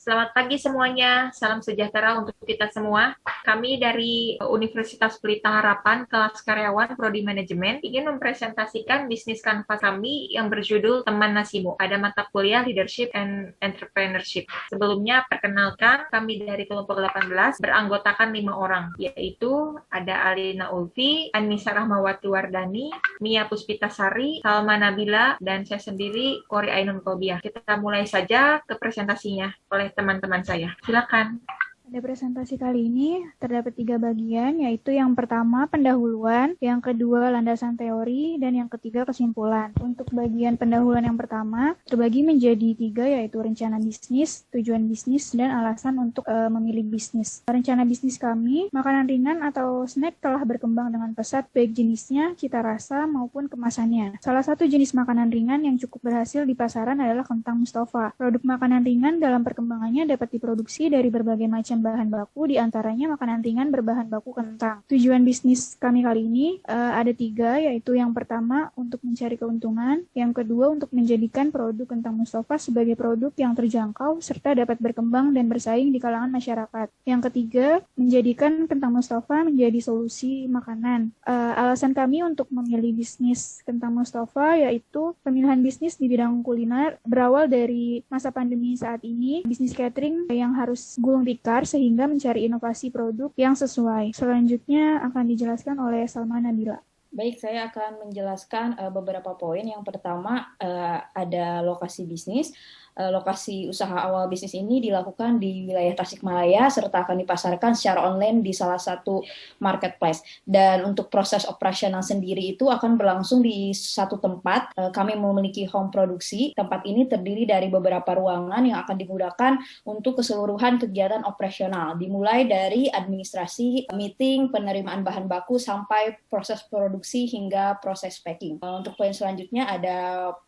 Selamat pagi semuanya, salam sejahtera untuk kita semua. Kami dari Universitas Pelita Harapan, kelas karyawan Prodi Manajemen, ingin mempresentasikan bisnis kanvas kami yang berjudul Teman Nasimu pada mata kuliah Leadership and Entrepreneurship. Sebelumnya, perkenalkan kami dari kelompok 18 beranggotakan 5 orang, yaitu ada Alina Ulfi, Anissa Rahmawati Wardani, Mia Puspitasari, Salma Nabila, dan saya sendiri, Kori Ainun Kobiah. Kita mulai saja ke presentasinya oleh teman-teman saya. Silakan. Pada presentasi kali ini terdapat 3 bagian, yaitu yang pertama pendahuluan, yang kedua landasan teori, dan yang ketiga kesimpulan. Untuk bagian pendahuluan yang pertama terbagi menjadi 3, yaitu rencana bisnis, tujuan bisnis, dan alasan untuk memilih bisnis. Rencana bisnis kami, makanan ringan atau snack telah berkembang dengan pesat baik jenisnya, cita rasa, maupun kemasannya. Salah satu jenis makanan ringan yang cukup berhasil di pasaran adalah kentang Mustafa. Produk makanan ringan dalam perkembangannya dapat diproduksi dari berbagai macam bahan baku, diantaranya makanan ringan berbahan baku kentang. Tujuan bisnis kami kali ini ada 3, yaitu yang pertama untuk mencari keuntungan, yang kedua untuk menjadikan produk kentang Mustafa sebagai produk yang terjangkau serta dapat berkembang dan bersaing di kalangan masyarakat. Yang ketiga, menjadikan kentang Mustafa menjadi solusi makanan. Alasan kami untuk memilih bisnis kentang Mustafa yaitu pemilihan bisnis di bidang kuliner berawal dari masa pandemi saat ini, bisnis catering yang harus gulung tikar sehingga mencari inovasi produk yang sesuai. Selanjutnya akan dijelaskan oleh Salma Nabila. Baik, saya akan menjelaskan beberapa poin. Yang pertama ada lokasi bisnis. Lokasi usaha awal bisnis ini dilakukan di wilayah Tasikmalaya serta akan dipasarkan secara online di salah satu marketplace. Dan untuk proses operasional sendiri itu akan berlangsung di satu tempat. Kami memiliki home produksi. Tempat ini terdiri dari beberapa ruangan yang akan digunakan untuk keseluruhan kegiatan operasional, dimulai dari administrasi, meeting, penerimaan bahan baku sampai proses produksi hingga proses packing. Untuk poin selanjutnya ada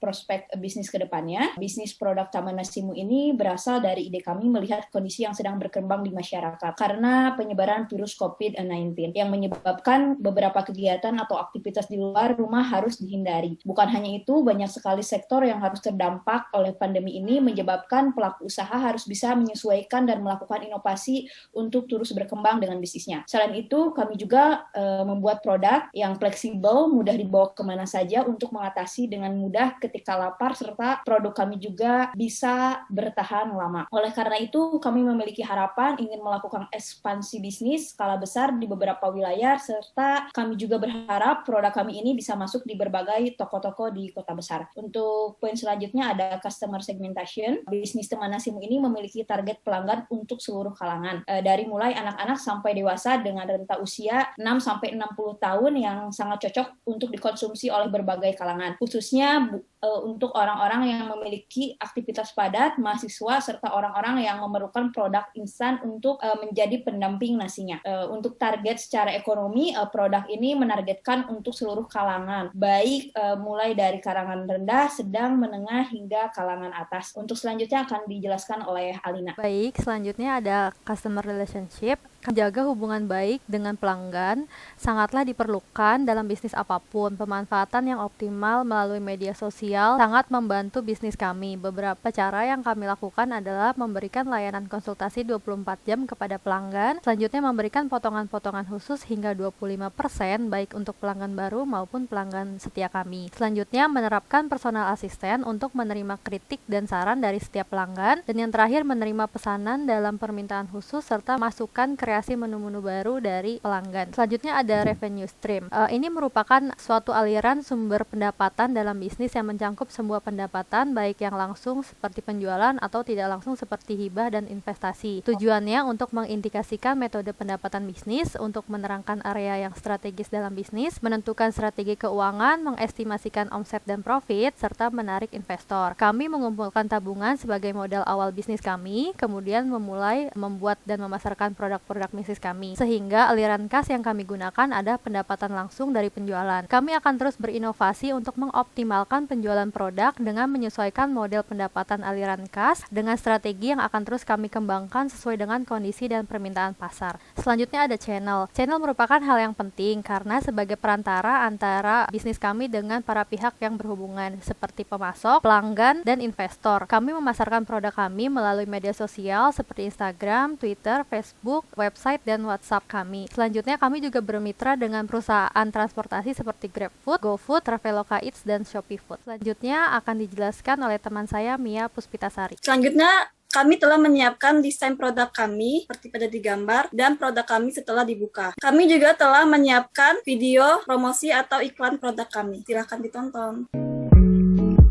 prospek bisnis ke depannya. Bisnis produk Taman Nasimu ini berasal dari ide kami melihat kondisi yang sedang berkembang di masyarakat karena penyebaran virus COVID-19 yang menyebabkan beberapa kegiatan atau aktivitas di luar rumah harus dihindari. Bukan hanya itu, banyak sekali sektor yang harus terdampak oleh pandemi ini menyebabkan pelaku usaha harus bisa menyesuaikan dan melakukan inovasi untuk terus berkembang dengan bisnisnya. Selain itu, kami juga membuat produk yang fleksibel, mudah dibawa kemana saja untuk mengatasi dengan mudah ketika lapar, serta produk kami juga bisa bertahan lama. Oleh karena itu, kami memiliki harapan ingin melakukan ekspansi bisnis skala besar di beberapa wilayah, serta kami juga berharap produk kami ini bisa masuk di berbagai toko-toko di kota besar. Untuk poin selanjutnya ada customer segmentation. Bisnis Teman Nasimu ini memiliki target pelanggan untuk seluruh kalangan, dari mulai anak-anak sampai dewasa dengan rentang usia 6-60 tahun yang sangat cocok untuk dikonsumsi oleh berbagai kalangan, khususnya untuk orang-orang yang memiliki aktivitas padat, mahasiswa, serta orang-orang yang memerlukan produk instan untuk menjadi pendamping nasinya. Untuk target secara ekonomi, produk ini menargetkan untuk seluruh kalangan, baik mulai dari kalangan rendah, sedang, menengah, hingga kalangan atas. Untuk selanjutnya akan dijelaskan oleh Alina. Baik, selanjutnya ada customer relationship. Menjaga hubungan baik dengan pelanggan sangatlah diperlukan dalam bisnis apapun. Pemanfaatan yang optimal melalui media sosial sangat membantu bisnis kami. Beberapa cara yang kami lakukan adalah memberikan layanan konsultasi 24 jam kepada pelanggan. Selanjutnya memberikan potongan-potongan khusus hingga 25% baik untuk pelanggan baru maupun pelanggan setia kami. Selanjutnya menerapkan personal asisten untuk menerima kritik dan saran dari setiap pelanggan. Dan yang terakhir menerima pesanan dalam permintaan khusus serta masukan kreasi menu-menu baru dari pelanggan. Selanjutnya ada revenue stream. Ini merupakan suatu aliran sumber pendapatan dalam bisnis yang mencangkup semua pendapatan baik yang langsung seperti penjualan atau tidak langsung seperti hibah dan investasi. Tujuannya untuk mengindikasikan metode pendapatan bisnis, untuk menerangkan area yang strategis dalam bisnis, menentukan strategi keuangan, mengestimasikan omset dan profit, serta menarik investor. Kami mengumpulkan tabungan sebagai modal awal bisnis kami, kemudian memulai membuat dan memasarkan produk-produk produk bisnis kami, sehingga aliran kas yang kami gunakan ada pendapatan langsung dari penjualan. Kami akan terus berinovasi untuk mengoptimalkan penjualan produk dengan menyesuaikan model pendapatan aliran kas dengan strategi yang akan terus kami kembangkan sesuai dengan kondisi dan permintaan pasar. Selanjutnya ada channel. Channel merupakan hal yang penting karena sebagai perantara antara bisnis kami dengan para pihak yang berhubungan seperti pemasok, pelanggan, dan investor. Kami memasarkan produk kami melalui media sosial seperti Instagram, Twitter, Facebook, website, dan WhatsApp kami. Selanjutnya kami juga bermitra dengan perusahaan transportasi seperti GrabFood, GoFood, Traveloka Eats, dan Shopee Food. Selanjutnya akan dijelaskan oleh teman saya Mia Puspitasari. Selanjutnya kami telah menyiapkan desain produk kami seperti pada digambar dan produk kami setelah dibuka. Kami juga telah menyiapkan video promosi atau iklan produk kami. Silahkan ditonton.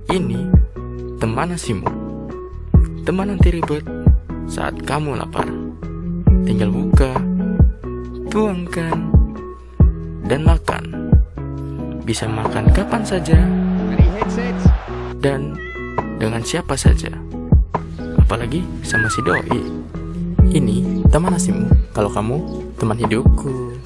Ini teman nasimu. Teman anti ribet saat kamu lapar. Tinggal buka, tuangkan, dan makan. Bisa makan kapan saja dan dengan siapa saja. Apalagi sama si doi. Ini teman nasimu, kalau kamu teman hidupku.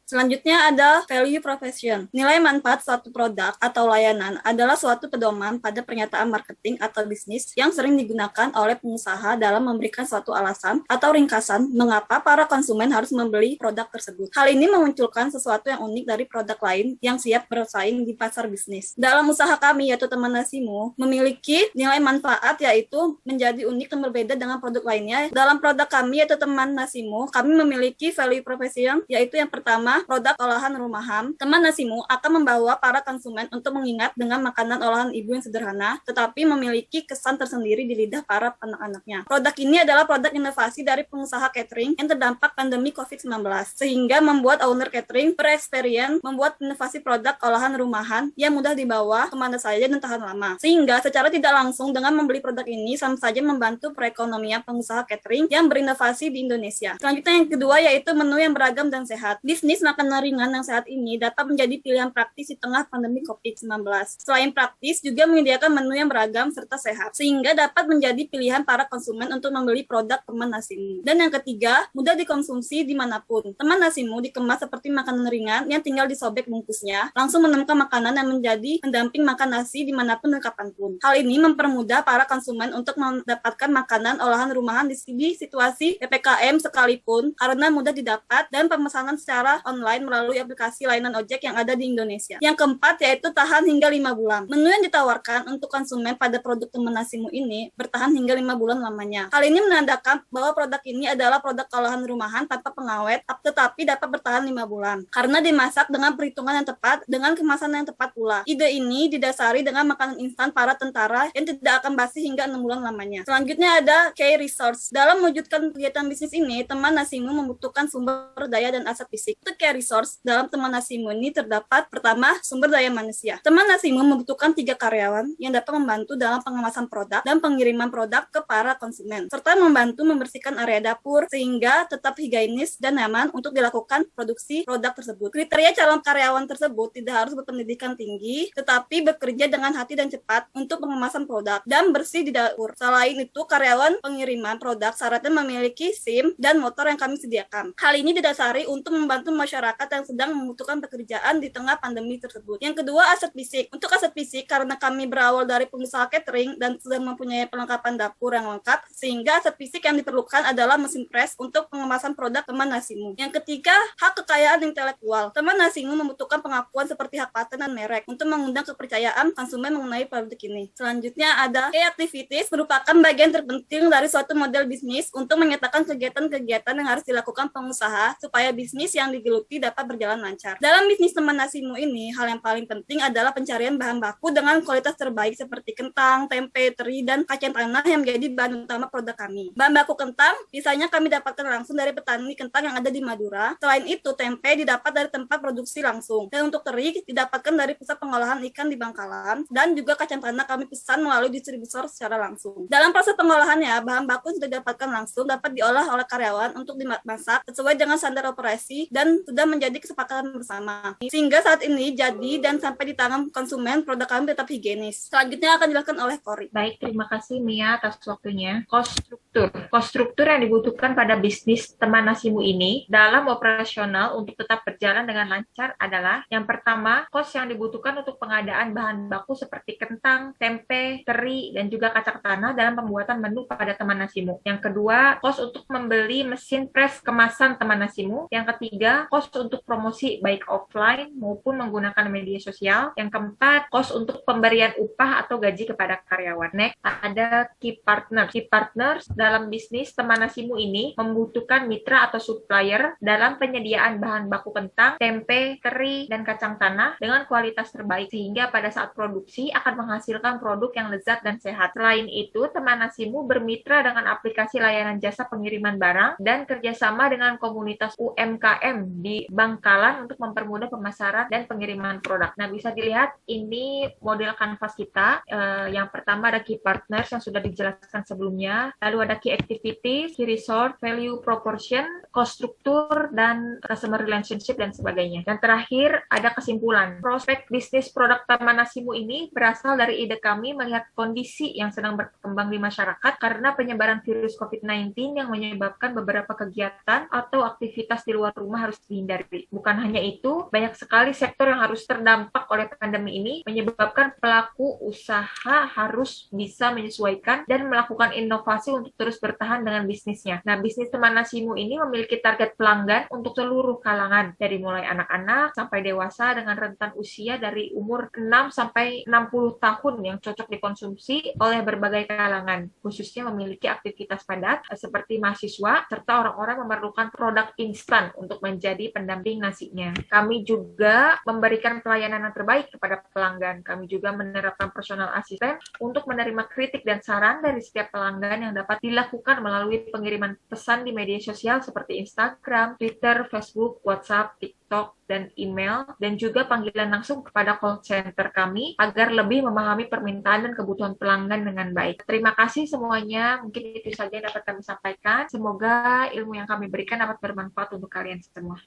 Selanjutnya ada value proposition. Nilai manfaat suatu produk atau layanan adalah suatu pedoman pada pernyataan marketing atau bisnis yang sering digunakan oleh pengusaha dalam memberikan suatu alasan atau ringkasan mengapa para konsumen harus membeli produk tersebut. Hal ini memunculkan sesuatu yang unik dari produk lain yang siap bersaing di pasar bisnis. Dalam usaha kami, yaitu Teman Nasimu, memiliki nilai manfaat yaitu menjadi unik dan berbeda dengan produk lainnya. Dalam produk kami, yaitu Teman Nasimu, kami memiliki value proposition, yaitu yang pertama, produk olahan rumahan. Teman Nasimu akan membawa para konsumen untuk mengingat dengan makanan olahan ibu yang sederhana, tetapi memiliki kesan tersendiri di lidah para anak-anaknya. Produk ini adalah produk inovasi dari pengusaha catering yang terdampak pandemi COVID-19, sehingga membuat owner catering berexperience membuat inovasi produk olahan rumahan yang mudah dibawa kemana saja dan tahan lama. Sehingga secara tidak langsung dengan membeli produk ini sama saja membantu perekonomian pengusaha catering yang berinovasi di Indonesia. Selanjutnya yang kedua yaitu menu yang beragam dan sehat. Bisnis makanan ringan yang sehat ini dapat menjadi pilihan praktis di tengah pandemi COVID-19. Selain praktis, juga menyediakan menu yang beragam serta sehat, sehingga dapat menjadi pilihan para konsumen untuk membeli produk Teman Nasimu. Dan yang ketiga, mudah dikonsumsi dimanapun. Teman Nasimu dikemas seperti makanan ringan yang tinggal disobek bungkusnya, langsung menemukan makanan yang menjadi pendamping makan nasi dimanapun dan kapanpun. Hal ini mempermudah para konsumen untuk mendapatkan makanan olahan rumahan di situasi PPKM sekalipun, karena mudah didapat dan pemesanan secara online melalui aplikasi layanan ojek yang ada di Indonesia. Yang keempat yaitu tahan hingga 5 bulan. Menu yang ditawarkan untuk konsumen pada produk Teman Nasimu ini bertahan hingga 5 bulan lamanya. Hal ini menandakan bahwa produk ini adalah produk olahan rumahan tanpa pengawet, tetapi dapat bertahan 5 bulan. Karena dimasak dengan perhitungan yang tepat, dengan kemasan yang tepat pula. Ide ini didasari dengan makanan instan para tentara yang tidak akan basi hingga 6 bulan lamanya. Selanjutnya ada key resource. Dalam mewujudkan kegiatan bisnis ini, Teman Nasimu membutuhkan sumber daya dan aset fisik. Untuk key resource dalam Teman Nasimu ini terdapat pertama, sumber daya manusia. Teman Nasimu membutuhkan 3 karyawan yang dapat membantu dalam pengemasan produk dan pengiriman produk ke para konsumen, serta membantu membersihkan area dapur sehingga tetap higienis dan nyaman untuk dilakukan produksi produk tersebut. Kriteria calon karyawan tersebut tidak harus berpendidikan tinggi, tetapi bekerja dengan hati dan cepat untuk pengemasan produk dan bersih di dapur. Selain itu, karyawan pengiriman produk syaratnya memiliki SIM dan motor yang kami sediakan. Hal ini didasari untuk membantu masyarakat yang sedang membutuhkan pekerjaan di tengah pandemi tersebut. Yang kedua, aset fisik. Untuk aset fisik, karena kami berawal dari pengusaha catering dan sudah mempunyai perlengkapan dapur yang lengkap, sehingga aset fisik yang diperlukan adalah mesin press untuk pengemasan produk Teman Nasimu. Yang ketiga, hak kekayaan intelektual. Teman Nasimu membutuhkan pengakuan seperti hak paten dan merek untuk mengundang kepercayaan konsumen mengenai produk ini. Selanjutnya ada key activities, merupakan bagian terpenting dari suatu model bisnis untuk menyatakan kegiatan-kegiatan yang harus dilakukan pengusaha supaya bisnis yang digeluti dapat berjalan lancar. Dalam bisnis Teman Nasimu ini, hal yang paling penting adalah pencarian bahan baku dengan kualitas terbaik seperti kentang, tempe, teri, dan kacang tanah yang menjadi bahan utama produk kami. Bahan baku kentang biasanya kami dapatkan langsung dari petani kentang yang ada di Madura. Selain itu, tempe didapat dari tempat produksi langsung. Dan untuk teri didapatkan dari pusat pengolahan ikan di Bangkalan, dan juga kacang tanah kami pesan melalui distributor secara langsung. Dalam proses pengolahannya, bahan baku sudah didapatkan langsung dapat diolah oleh karyawan untuk dimasak sesuai dengan standar operasi dan sudah sudah menjadi kesepakatan bersama. Sehingga saat ini jadi dan sampai di tangan konsumen produk kami tetap higienis. Selanjutnya akan dilakukan oleh Kori. Baik, terima kasih Mia atas waktunya. Cost struktur. Cost struktur yang dibutuhkan pada bisnis teman nasimu ini dalam operasional untuk tetap berjalan dengan lancar adalah yang pertama, cost yang dibutuhkan untuk pengadaan bahan baku seperti kentang, tempe, teri, dan juga kacang tanah dalam pembuatan menu pada teman nasimu. Yang kedua, cost untuk membeli mesin press kemasan teman nasimu. Yang ketiga, cost untuk promosi baik offline maupun menggunakan media sosial. Yang keempat, cost untuk pemberian upah atau gaji kepada karyawan. Next, ada key partners. Key partners dalam bisnis teman nasimu ini membutuhkan mitra atau supplier dalam penyediaan bahan baku kentang, tempe, teri, dan kacang tanah dengan kualitas terbaik sehingga pada saat produksi akan menghasilkan produk yang lezat dan sehat. Selain itu, teman nasimu bermitra dengan aplikasi layanan jasa pengiriman barang dan kerjasama dengan komunitas UMKM di Bangkalan untuk mempermudah pemasaran dan pengiriman produk. Nah, bisa dilihat ini model kanvas kita. Yang pertama ada key partners yang sudah dijelaskan sebelumnya, lalu ada key activities, key resource, value proportion, cost struktur, dan customer relationship dan sebagainya. Dan terakhir ada kesimpulan. Prospek bisnis produk Taman Nasimu ini berasal dari ide kami melihat kondisi yang sedang berkembang di masyarakat karena penyebaran virus COVID-19 yang menyebabkan beberapa kegiatan atau aktivitas di luar rumah harus dihindari. Bukan hanya itu, banyak sekali sektor yang harus terdampak oleh pandemi ini menyebabkan pelaku usaha harus bisa menyesuaikan dan melakukan inovasi untuk terus bertahan dengan bisnisnya. Nah, bisnis Teman Nasimu ini memiliki target pelanggan untuk seluruh kalangan, dari mulai anak-anak sampai dewasa dengan rentan usia dari umur 6 sampai 60 tahun yang cocok dikonsumsi oleh berbagai kalangan, khususnya memiliki aktivitas padat seperti mahasiswa, serta orang-orang memerlukan produk instan untuk menjadi pendamping nasinya. Kami juga memberikan pelayanan yang terbaik kepada pelanggan. Kami juga menerapkan personal assistant untuk menerima kritik dan saran dari setiap pelanggan yang dapat dilakukan melalui pengiriman pesan di media sosial seperti Instagram, Twitter, Facebook, WhatsApp, TikTok, dan email, dan juga panggilan langsung kepada call center kami agar lebih memahami permintaan dan kebutuhan pelanggan dengan baik. Terima kasih semuanya, mungkin itu saja yang dapat kami sampaikan. Semoga ilmu yang kami berikan dapat bermanfaat untuk kalian semua.